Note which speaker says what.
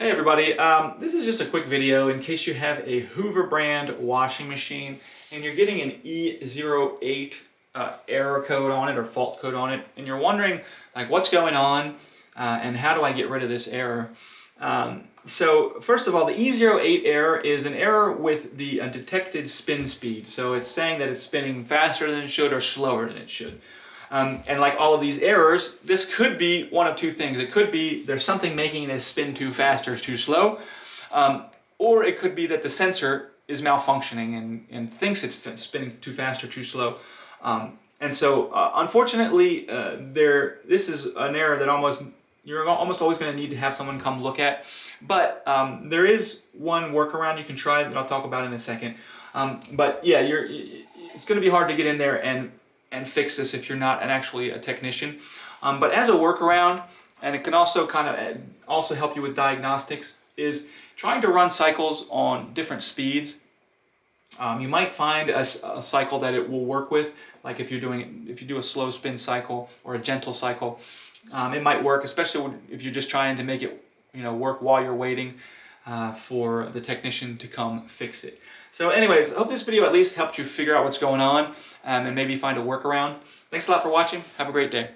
Speaker 1: Hey everybody, this is just a quick video in case you have a Hoover brand washing machine and you're getting an E08 error code on it or fault code on it, and you're wondering like what's going on and how do I get rid of this error. So first of all, the E08 error is an error with the detected spin speed. So it's saying that it's spinning faster than it should or slower than it should. And like all of these errors, this could be one of two things. It could be there's something making this spin too fast or too slow, or it could be that the sensor is malfunctioning and thinks it's spinning too fast or too slow. And so unfortunately, this is an error that you're almost always going to need to have someone come look at. But there is one workaround you can try that I'll talk about in a second. But yeah, it's going to be hard to get in there and fix this if you're not actually a technician. But as a workaround, and it can also also help you with diagnostics, is trying to run cycles on different speeds. You might find a cycle that it will work with, like if you do a slow spin cycle or a gentle cycle, it might work, especially if you're just trying to make it work while you're waiting for the technician to come fix it. So anyways, I hope this video at least helped you figure out what's going on and maybe find a workaround. Thanks a lot for watching. Have a great day.